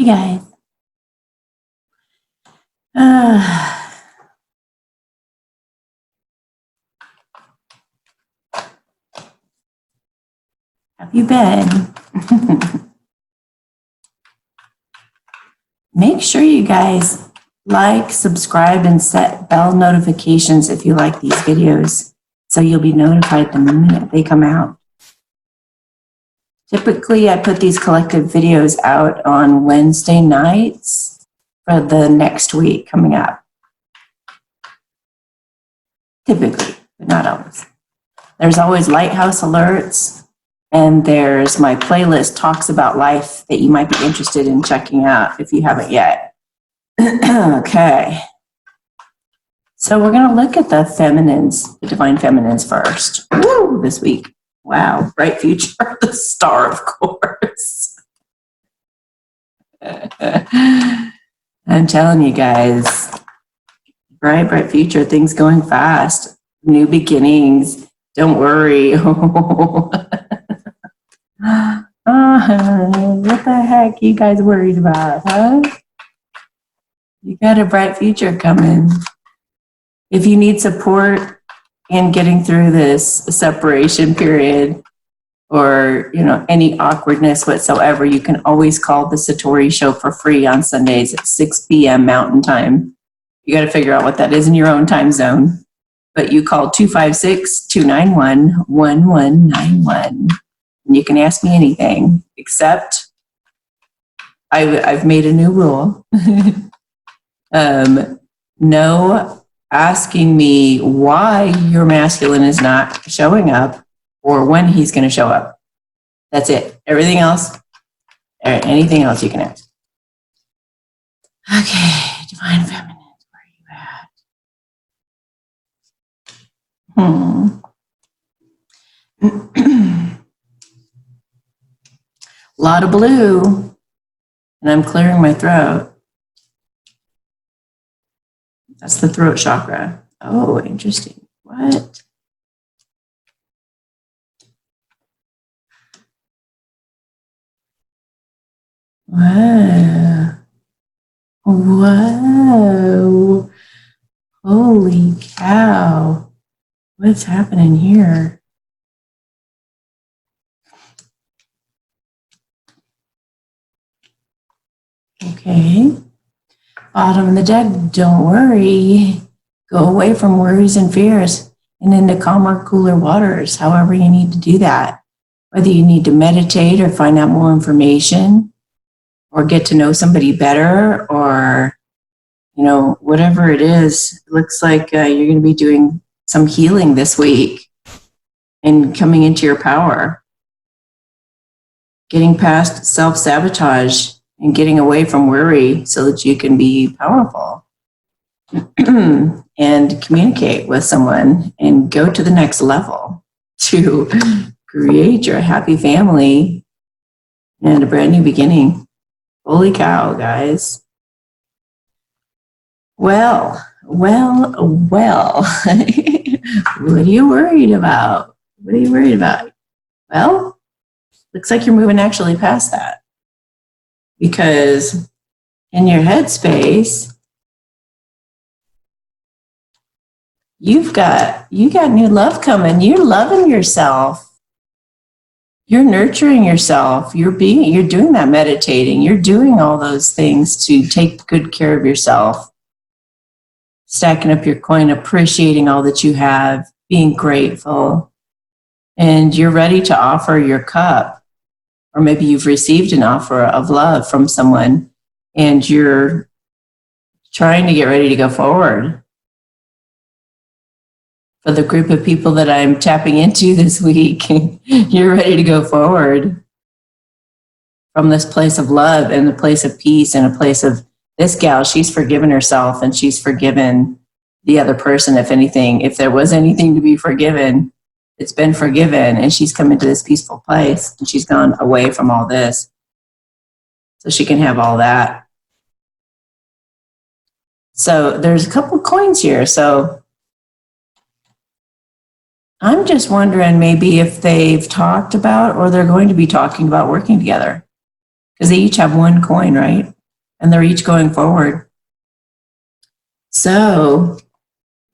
guys. Have you been? Make sure you guys like, subscribe, and set bell notifications if you like these videos, so you'll be notified the minute they come out. Typically, I put these collective videos out on Wednesday nights for the next week coming up. Typically, but not always. There's always Lighthouse alerts, and there's my playlist Talks About Life that you might be interested in checking out if you haven't yet. Okay. So we're going to look at the feminines, the divine feminines first. Woo, this week. Wow, bright future, the star, of course. I'm telling you guys, bright future, things going fast, new beginnings. Don't worry. What the heck you guys worried about, huh? You got a bright future coming. If you need support in getting through this separation period, or any awkwardness whatsoever, you can always call the Satori Show for free on Sundays at 6 p.m. Mountain Time. You got to figure out what that is in your own time zone. But you call 256-291-1191. And you can ask me anything, except I've made a new rule. No asking me why your masculine is not showing up or when he's going to show up. That's it. Everything else, or anything else you can ask. Okay, divine feminine, where are you at? A lot of blue, and I'm clearing my throat. That's the throat chakra. Oh, interesting. What? Whoa. Whoa. Holy cow. What's happening here? Okay. Bottom of the deck, don't worry. Go away from worries and fears and into calmer, cooler waters, however you need to do that. Whether you need to meditate or find out more information or get to know somebody better or, whatever it is. It looks like you're going to be doing some healing this week and coming into your power. Getting past self-sabotage and getting away from worry so that you can be powerful and communicate with someone and go to the next level to create your happy family and a brand new beginning. Holy cow, guys. Well. What are you worried about? Well, looks like you're moving actually past that. Because in your headspace, you got new love coming. You're loving yourself. You're nurturing yourself. You're doing that meditating. You're doing all those things to take good care of yourself. Stacking up your coin, appreciating all that you have, being grateful. And you're ready to offer your cup. Or maybe you've received an offer of love from someone and you're trying to get ready to go forward. For the group of people that I'm tapping into this week, you're ready to go forward from this place of love and a place of peace and a place of this gal, she's forgiven herself and she's forgiven the other person. If there was anything to be forgiven, it's been forgiven, and she's come into this peaceful place, and she's gone away from all this so she can have all that. So there's a couple coins here. So I'm just wondering maybe if they've talked about or they're going to be talking about working together, because they each have one coin, right? and they're each going forward. So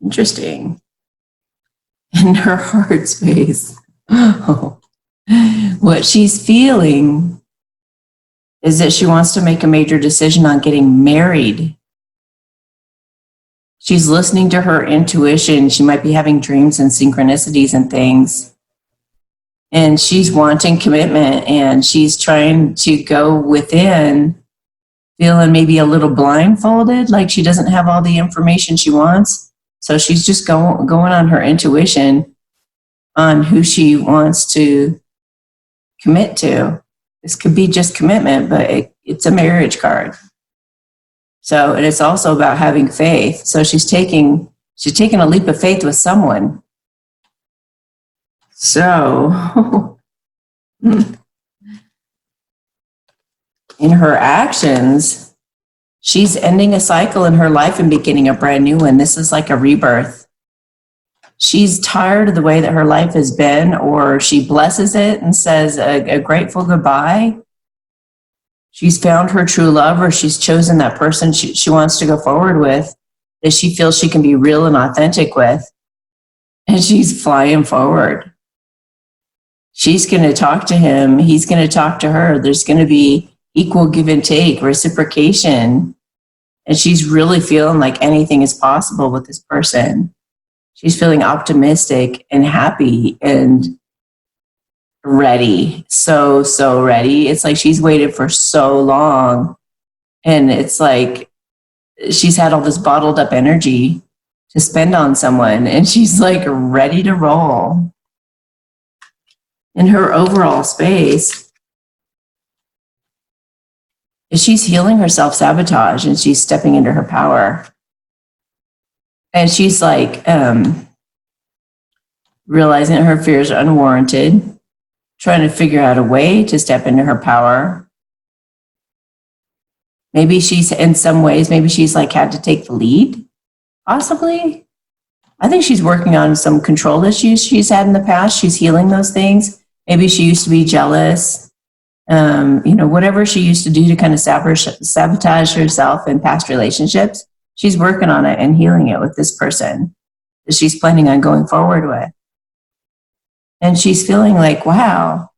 interesting. In her heart space, what she's feeling is that she wants to make a major decision on getting married. She's listening to her intuition. She might be having dreams and synchronicities and things. And she's wanting commitment, and she's trying to go within, feeling maybe a little blindfolded, like she doesn't have all the information she wants. So she's just going on her intuition on who she wants to commit to. This could be just commitment, but it's a marriage card. So, and it's also about having faith. So she's taking a leap of faith with someone. So in her actions, she's ending a cycle in her life and beginning a brand new one. This is like a rebirth. She's tired of the way that her life has been, or she blesses it and says a grateful goodbye. She's found her true love, or she's chosen that person she wants to go forward with, that she feels she can be real and authentic with. And she's flying forward. She's going to talk to him. He's going to talk to her. There's going to be equal give and take, reciprocation. And she's really feeling like anything is possible with this person. She's feeling optimistic and happy and ready. So ready. It's like she's waited for so long. And it's like she's had all this bottled up energy to spend on someone. And she's like ready to roll. In her overall space, she's healing her self-sabotage, and she's stepping into her power. And she's like realizing that her fears are unwarranted, trying to figure out a way to step into her power. Maybe she's, in some ways, maybe she's like had to take the lead, possibly. I think she's working on some control issues she's had in the past. She's healing those things. Maybe she used to be jealous. Whatever she used to do to kind of sabotage herself in past relationships, she's working on it and healing it with this person that she's planning on going forward with. And she's feeling like, wow,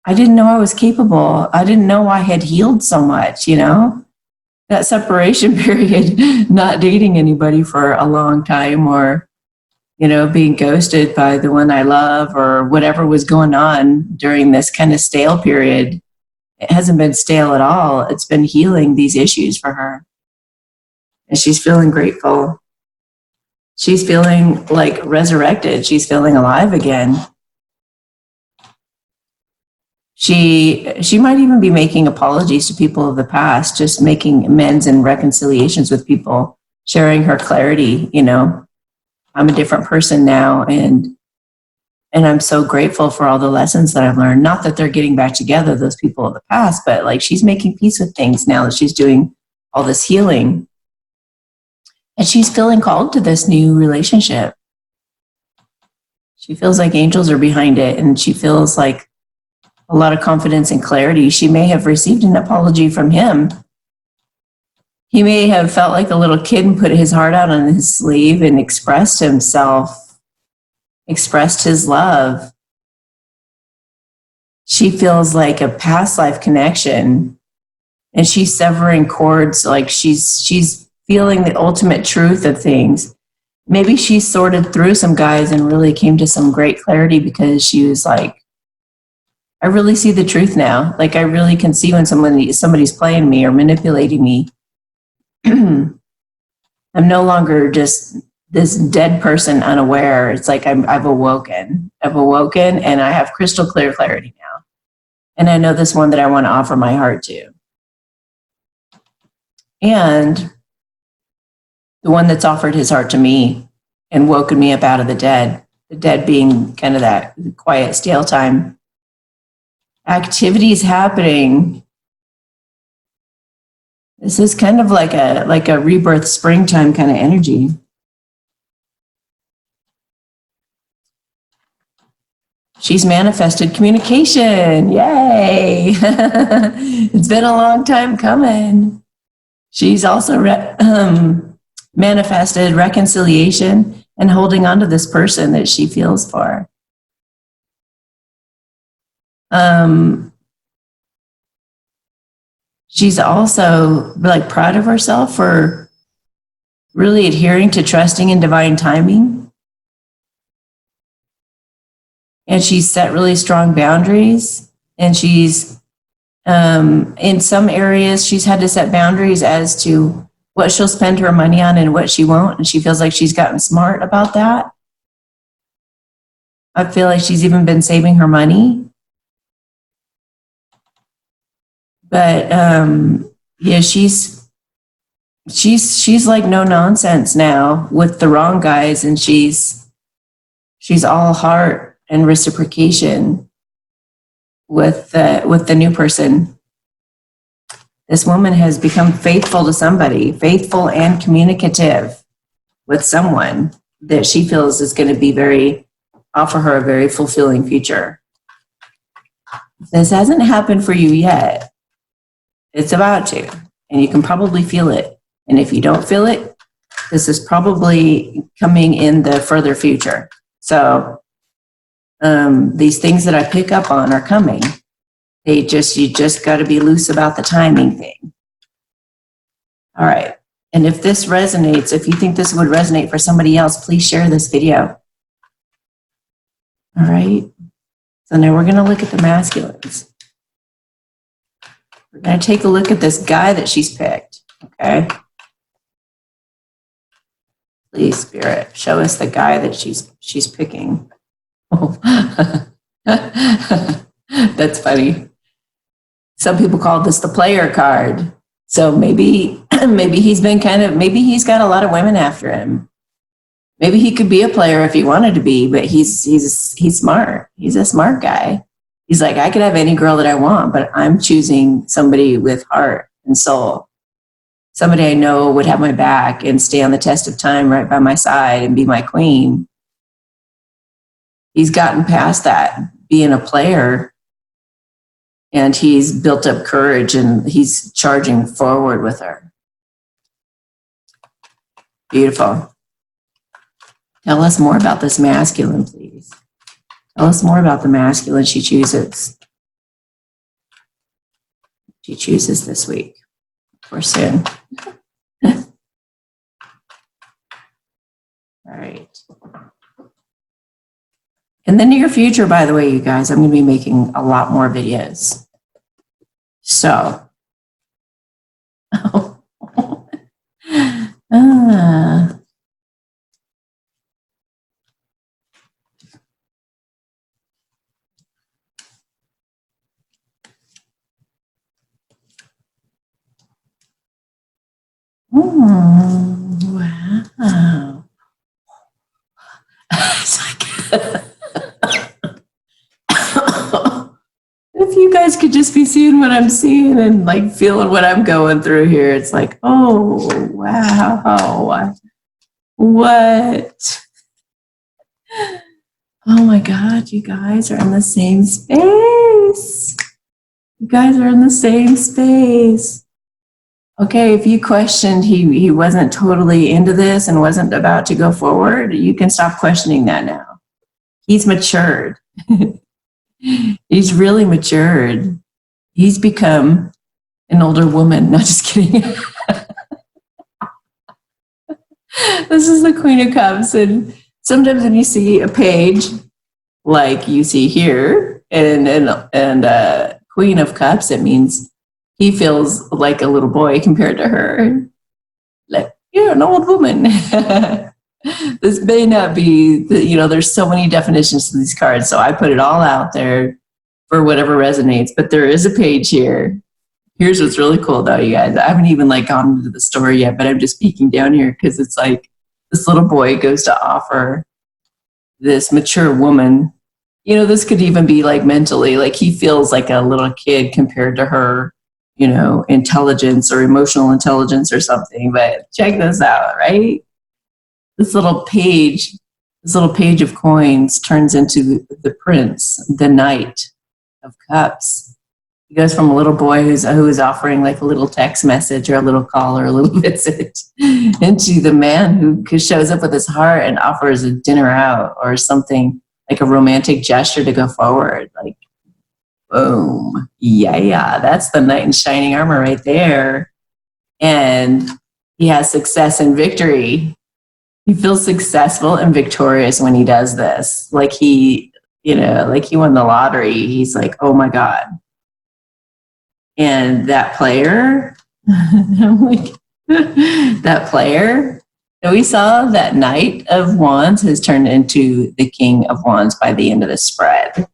I didn't know I was capable. I didn't know I had healed so much, that separation period, not dating anybody for a long time, or being ghosted by the one I love, or whatever was going on during this kind of stale period. It hasn't been stale at all. It's been healing these issues for her. And she's feeling grateful. She's feeling like resurrected. She's feeling alive again. She might even be making apologies to people of the past, just making amends and reconciliations with people, sharing her clarity, I'm a different person now, and I'm so grateful for all the lessons that I've learned. Not that they're getting back together, those people of the past, but like she's making peace with things now that she's doing all this healing. And she's feeling called to this new relationship. She feels like angels are behind it, and she feels like a lot of confidence and clarity. She may have received an apology from him. He may have felt like a little kid and put his heart out on his sleeve and expressed himself, expressed his love. She feels like a past life connection, and she's severing cords, like she's feeling the ultimate truth of things. Maybe she sorted through some guys and really came to some great clarity, because she was like, I really see the truth now. Like I really can see when somebody's playing me or manipulating me. I'm no longer just this dead person unaware. It's like I've awoken. And I have crystal clear clarity now. And I know this one that I want to offer my heart to. And the one that's offered his heart to me and woken me up out of the dead being kind of that quiet, stale time. Activities happening. This is kind of like a rebirth, springtime kind of energy. She's manifested communication. Yay. It's been a long time coming. She's also manifested reconciliation and holding on to this person that she feels for. She's also like proud of herself for really adhering to trusting in divine timing. And she's set really strong boundaries. And she's, in some areas, she's had to set boundaries as to what she'll spend her money on and what she won't. And she feels like she's gotten smart about that. I feel like she's even been saving her money. But yeah, she's like no nonsense now with the wrong guys, and she's all heart and reciprocation with the new person. This woman has become faithful to somebody, faithful and communicative with someone that she feels is going to offer her a very fulfilling future. This hasn't happened for you yet. It's about to, and you can probably feel it. And if you don't feel it, this is probably coming in the further future. So these things that I pick up on are coming. You just got to be loose about the timing thing. All right. And if this resonates, if you think this would resonate for somebody else, please share this video. All right. So now we're going to look at the masculines. We're going to take a look at this guy that she's picked. Okay. Please, Spirit, show us the guy that she's picking. Oh. That's funny. Some people call this the player card. So maybe he's got a lot of women after him. Maybe he could be a player if he wanted to be, but he's smart. He's a smart guy. He's like, I could have any girl that I want, but I'm choosing somebody with heart and soul. Somebody I know would have my back and stay on the test of time right by my side and be my queen. He's gotten past that, being a player, and he's built up courage and he's charging forward with her. Beautiful. Tell us more about this masculine, please. Tell us more about the masculine she chooses. She chooses this week or soon. All right. In the near future, by the way, you guys, I'm going to be making a lot more videos. So. Wow. It's like if you guys could just be seeing what I'm seeing and like feeling what I'm going through here, it's like, oh, wow. What? Oh my God, you guys are in the same space. You guys are in the same space. Okay, if you questioned he wasn't totally into this and wasn't about to go forward, you can stop questioning that now. He's matured. He's really matured. He's become an older woman. No, just kidding. This is the Queen of Cups. And sometimes when you see a page like you see here and Queen of Cups, it means he feels like a little boy compared to her. Like, you're an old woman. This may not be, there's so many definitions to these cards, so I put it all out there for whatever resonates, but there is a page here. Here's what's really cool though, you guys. I haven't even gone into the story yet, but I'm just peeking down here because it's like this little boy goes to offer this mature woman. This could even be like mentally, like he feels like a little kid compared to her, intelligence or emotional intelligence or something. But check this out, right? This little page this little page of coins turns into the prince, the knight of cups. He goes from a little boy who is offering like a little text message or a little call or a little visit into the man who shows up with his heart and offers a dinner out or something like a romantic gesture to go forward. Like, boom. Yeah, that's the knight in shining armor right there. And he has success and victory. He feels successful and victorious when he does this. Like he won the lottery. He's like, oh my God. And that player, I'm like, that player that we saw, that Knight of Wands has turned into the King of Wands by the end of the spread.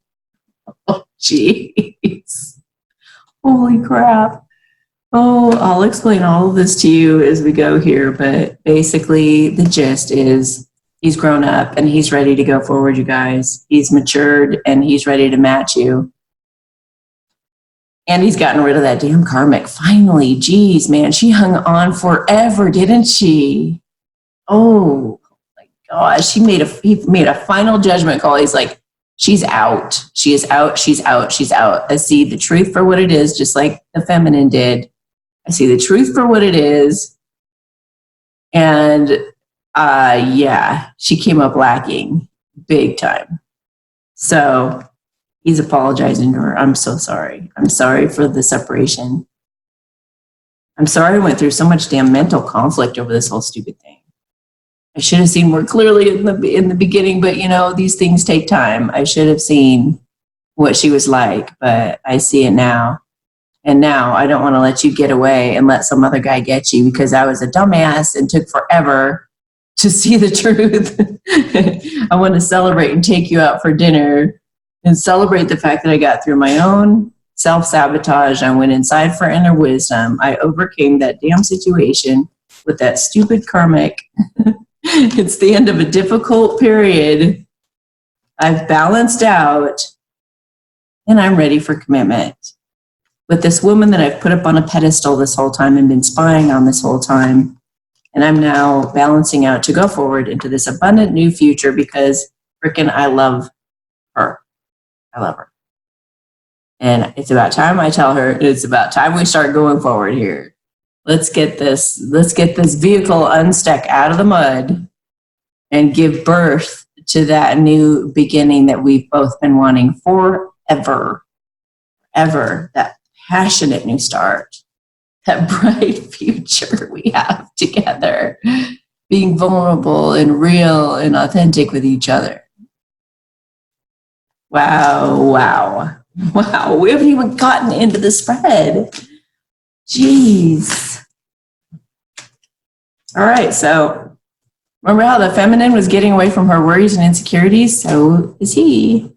Oh, jeez. Holy crap. Oh, I'll explain all of this to you as we go here, but basically the gist is he's grown up and he's ready to go forward, you guys. He's matured and he's ready to match you. And he's gotten rid of that damn karmic. Finally, geez, man, she hung on forever, didn't she? Oh my gosh, he made a final judgment call. He's like, she's out. She is out. She's out. She's out. I see the truth for what it is, just like the feminine did. I see the truth for what it is. And yeah, she came up lacking big time. So he's apologizing to her. I'm so sorry. I'm sorry for the separation. I'm sorry I went through so much damn mental conflict over this whole stupid thing. I should have seen more clearly in the beginning, but you know, these things take time. I should have seen what she was like, but I see it now. And now I don't want to let you get away and let some other guy get you because I was a dumbass and took forever to see the truth. I want to celebrate and take you out for dinner and celebrate the fact that I got through my own self-sabotage. I went inside for inner wisdom. I overcame that damn situation with that stupid karmic. It's the end of a difficult period. I've balanced out and I'm ready for commitment with this woman that I've put up on a pedestal this whole time and been spying on this whole time. And I'm now balancing out to go forward into this abundant new future because frickin' I love her. I love her. And it's about time I tell her, it's about time we start going forward here. Let's get this vehicle unstuck out of the mud and give birth to that new beginning that we've both been wanting forever. That passionate new start. That bright future we have together. Being vulnerable and real and authentic with each other. Wow. We haven't even gotten into the spread. Jeez. All right, so remember how the feminine was getting away from her worries and insecurities? So is he.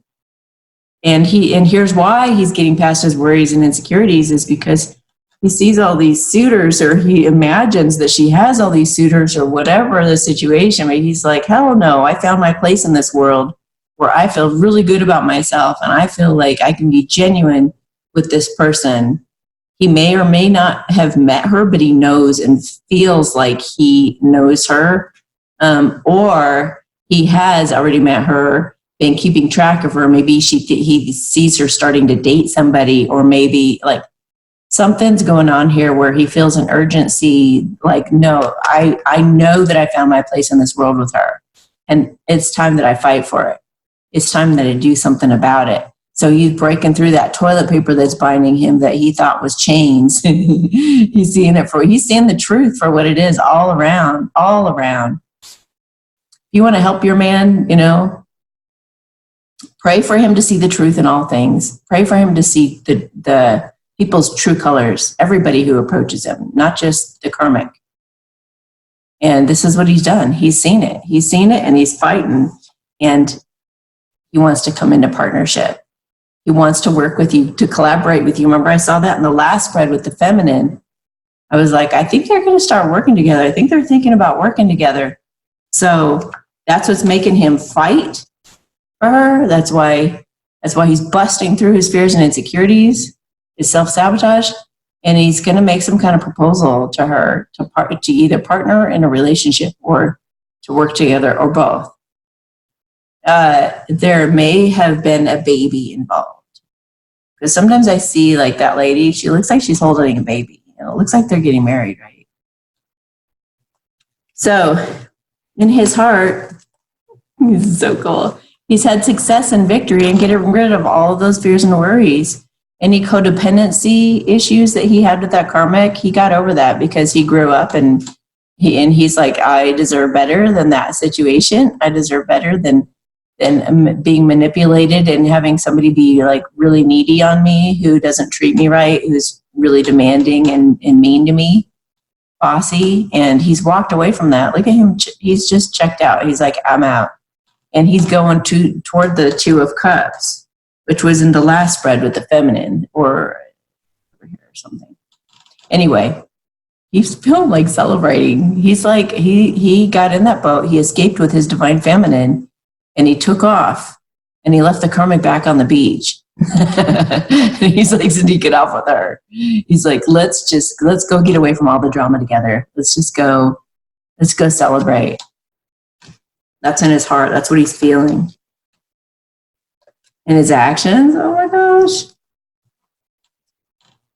And here's why he's getting past his worries and insecurities is because he sees all these suitors, or he imagines that she has all these suitors, or whatever the situation. But he's like, hell no, I found my place in this world where I feel really good about myself and I feel like I can be genuine with this person. He may or may not have met her, but he knows and feels like he knows her. Or he has already met her, been keeping track of her. Maybe he sees her starting to date somebody, or maybe like something's going on here where he feels an urgency. Like, no, I know that I found my place in this world with her. And it's time that I fight for it. It's time that I do something about it. So he's breaking through that toilet paper that's binding him that he thought was chains. He's seeing the truth for what it is all around. If you want to help your man, pray for him to see the truth in all things. Pray for him to see the people's true colors, everybody who approaches him, not just the karmic. And this is what he's done. He's seen it and he's fighting. And he wants to come into partnership. He wants to work with you, to collaborate with you. Remember, I saw that in the last spread with the feminine. I was like, I think they're going to start working together. I think they're thinking about working together. So that's what's making him fight for her. That's why he's busting through his fears and insecurities, his self-sabotage, and he's going to make some kind of proposal to her to either partner in a relationship or to work together or both. there may have been a baby involved. Because sometimes I see like that lady, she looks like she's holding a baby. It looks like they're getting married, right? So in his heart, this is so cool. He's had success and victory and getting rid of all of those fears and worries. Any codependency issues that he had with that karmic, he got over that because he grew up and he's like, I deserve better than that situation. I deserve better than being manipulated and having somebody be like really needy on me, who doesn't treat me right, who's really demanding and mean to me, bossy. And he's walked away from that. Look at him. He's just checked out. He's like, I'm out. And he's going toward the Two of Cups, which was in the last spread with the feminine or over here or something. Anyway, he's feeling like celebrating. He's like, he got in that boat. He escaped with his divine feminine and he took off and he left the karmic back on the beach. And he's like sneaking off with her. He's like, let's go get away from all the drama together. Let's go celebrate. That's in his heart. That's what he's feeling. And his actions, oh my gosh.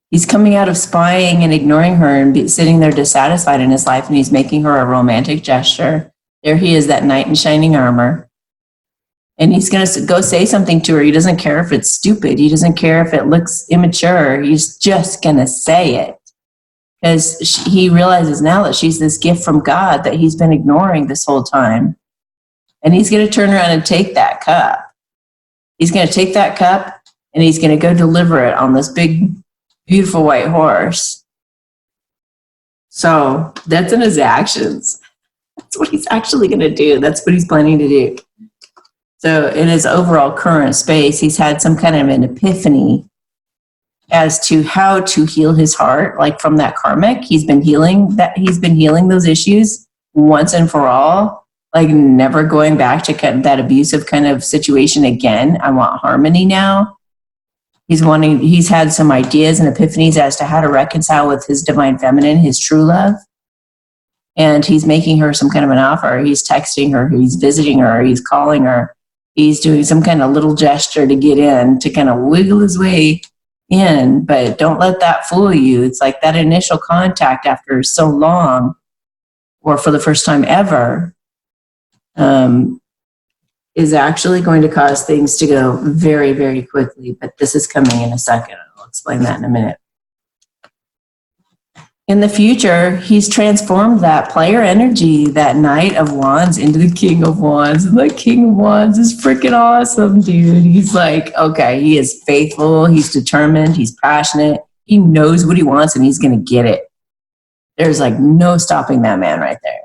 He's coming out of spying and ignoring her and sitting there dissatisfied in his life, and he's making her a romantic gesture. There he is, that knight in shining armor. And he's going to go say something to her. He doesn't care if it's stupid. He doesn't care if it looks immature. He's just going to say it. Because he realizes now that she's this gift from God that he's been ignoring this whole time. And he's going to turn around and take that cup. He's going to take that cup and he's going to go deliver it on this big, beautiful white horse. So that's in his actions. That's what he's actually going to do. That's what he's planning to do. So in his overall current space, he's had some kind of an epiphany as to how to heal his heart, like from that karmic. He's been healing those issues once and for all. Like never going back to that abusive kind of situation again. I want harmony now. He's had some ideas and epiphanies as to how to reconcile with his divine feminine, his true love. And he's making her some kind of an offer. He's texting her, he's visiting her, he's calling her. He's doing some kind of little gesture to get in, to kind of wiggle his way in. But don't let that fool you. It's like that initial contact after so long, or for the first time ever, is actually going to cause things to go very, very quickly. But this is coming in a second. I'll explain that in a minute. In the future, he's transformed that player energy, that Knight of Wands, into the King of Wands. And the King of Wands is freaking awesome, dude. He's like, okay, he is faithful. He's determined. He's passionate. He knows what he wants and he's going to get it. There's like no stopping that man right there.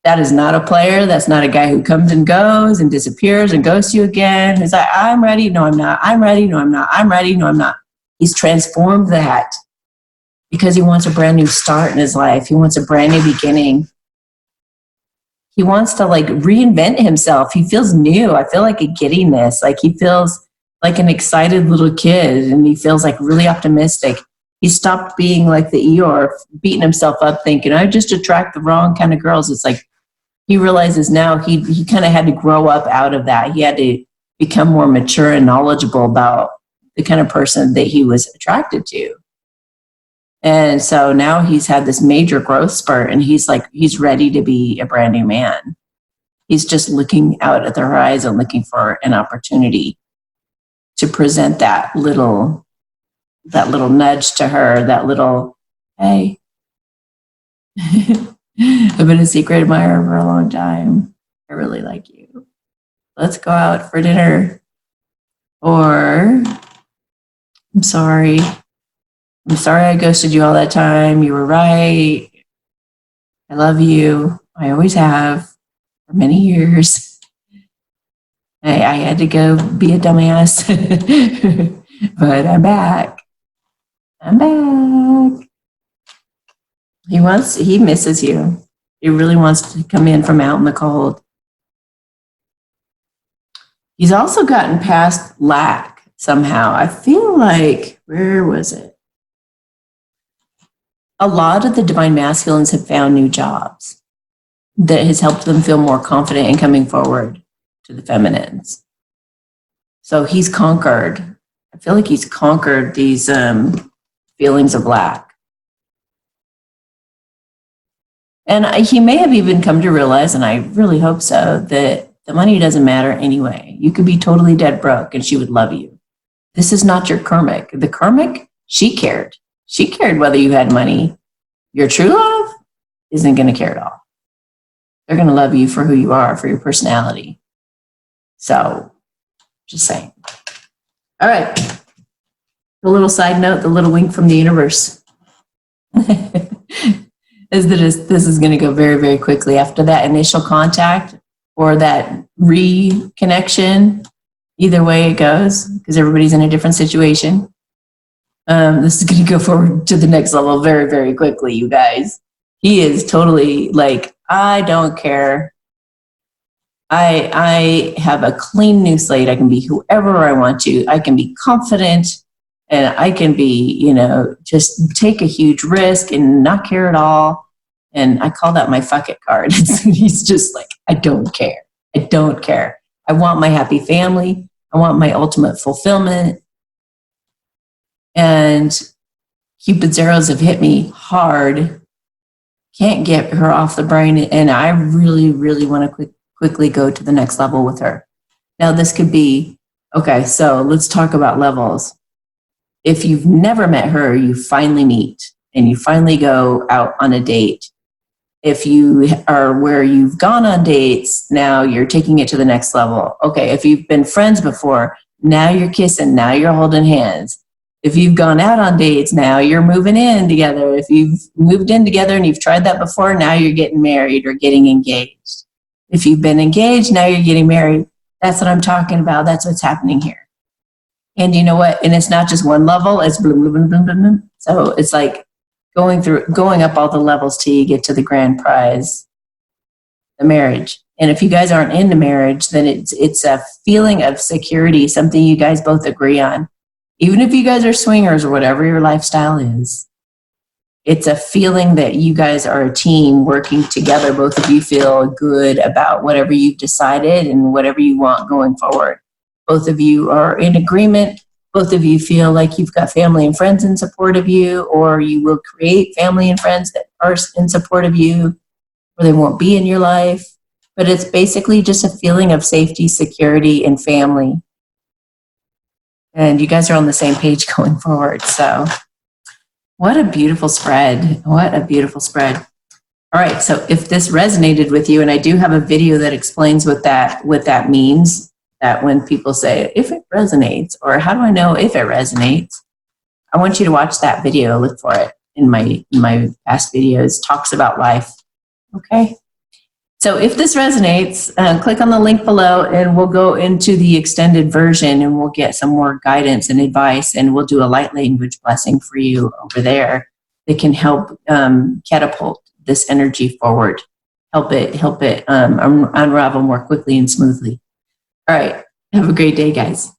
That is not a player. That's not a guy who comes and goes and disappears and goes to you again. He's like, I'm ready. No, I'm not. I'm ready. No, I'm not. I'm ready. No, I'm not. He's transformed that because he wants a brand new start in his life. He wants a brand new beginning. He wants to like reinvent himself. He feels new. I feel like a giddiness. Like he feels like an excited little kid and he feels like really optimistic. He stopped being like the Eeyore, beating himself up thinking, I just attract the wrong kind of girls. It's like, he realizes now he kind of had to grow up out of that. He had to become more mature and knowledgeable about the kind of person that he was attracted to. And so now he's had this major growth spurt and he's ready to be a brand new man. He's just looking out at the horizon, looking for an opportunity to present that little nudge to her, that little, hey, I've been a secret admirer for a long time. I really like you. Let's go out for dinner. Or, I'm sorry I ghosted you all that time. You were right. I love you. I always have for many years. I had to go be a dumbass, but I'm back. I'm back. He misses you. He really wants to come in from out in the cold. He's also gotten past lack somehow. I feel like, where was it? A lot of the divine masculines have found new jobs that has helped them feel more confident in coming forward. to the feminines. So he's conquered. I feel like he's conquered these feelings of lack. And he may have even come to realize, and I really hope so, that the money doesn't matter anyway. You could be totally dead broke and she would love you. This is not your karmic. The karmic, she cared. She cared whether you had money. Your true love isn't going to care at all. They're going to love you for who you are, for your personality. So, just saying. All right. The little side note, the little wink from the universe. is that this is going to go very, very quickly. After that initial contact or that reconnection, either way it goes, because everybody's in a different situation. This is going to go forward to the next level very, very quickly, you guys. He is totally like, I don't care. I have a clean new slate. I can be whoever I want to. I can be confident and I can be, just take a huge risk and not care at all. And I call that my fuck it card. He's just like, I don't care. I don't care. I want my happy family. I want my ultimate fulfillment. And Cupid's arrows have hit me hard. Can't get her off the brain. And I really, really want to quickly go to the next level with her. Now this could be, okay, so let's talk about levels. If you've never met her, you finally meet and you finally go out on a date. If you are where you've gone on dates, now you're taking it to the next level. Okay, if you've been friends before, now you're kissing, now you're holding hands. If you've gone out on dates, now you're moving in together. If you've moved in together and you've tried that before, now you're getting married or getting engaged. If you've been engaged, now you're getting married. That's what I'm talking about. That's what's happening here. And you know what? And it's not just one level. It's boom, boom, boom, boom, boom, boom. So it's like going up all the levels till you get to the grand prize, the marriage. And if you guys aren't into marriage, then it's a feeling of security, something you guys both agree on. Even if you guys are swingers or whatever your lifestyle is, it's a feeling that you guys are a team working together. Both of you feel good about whatever you've decided and whatever you want going forward. Both of you are in agreement. Both of you feel like you've got family and friends in support of you, or you will create family and friends that are in support of you, or they won't be in your life. But it's basically just a feeling of safety, security, and family. And you guys are on the same page going forward. So what a beautiful spread. What a beautiful spread. All right. So if this resonated with you, and I do have a video that explains what that means, that when people say, if it resonates, or how do I know if it resonates? I want you to watch that video. Look for it in my past videos. Talks about life. Okay. So if this resonates, click on the link below and we'll go into the extended version and we'll get some more guidance and advice, and we'll do a light language blessing for you over there that can help catapult this energy forward, help it unravel more quickly and smoothly. All right. Have a great day, guys.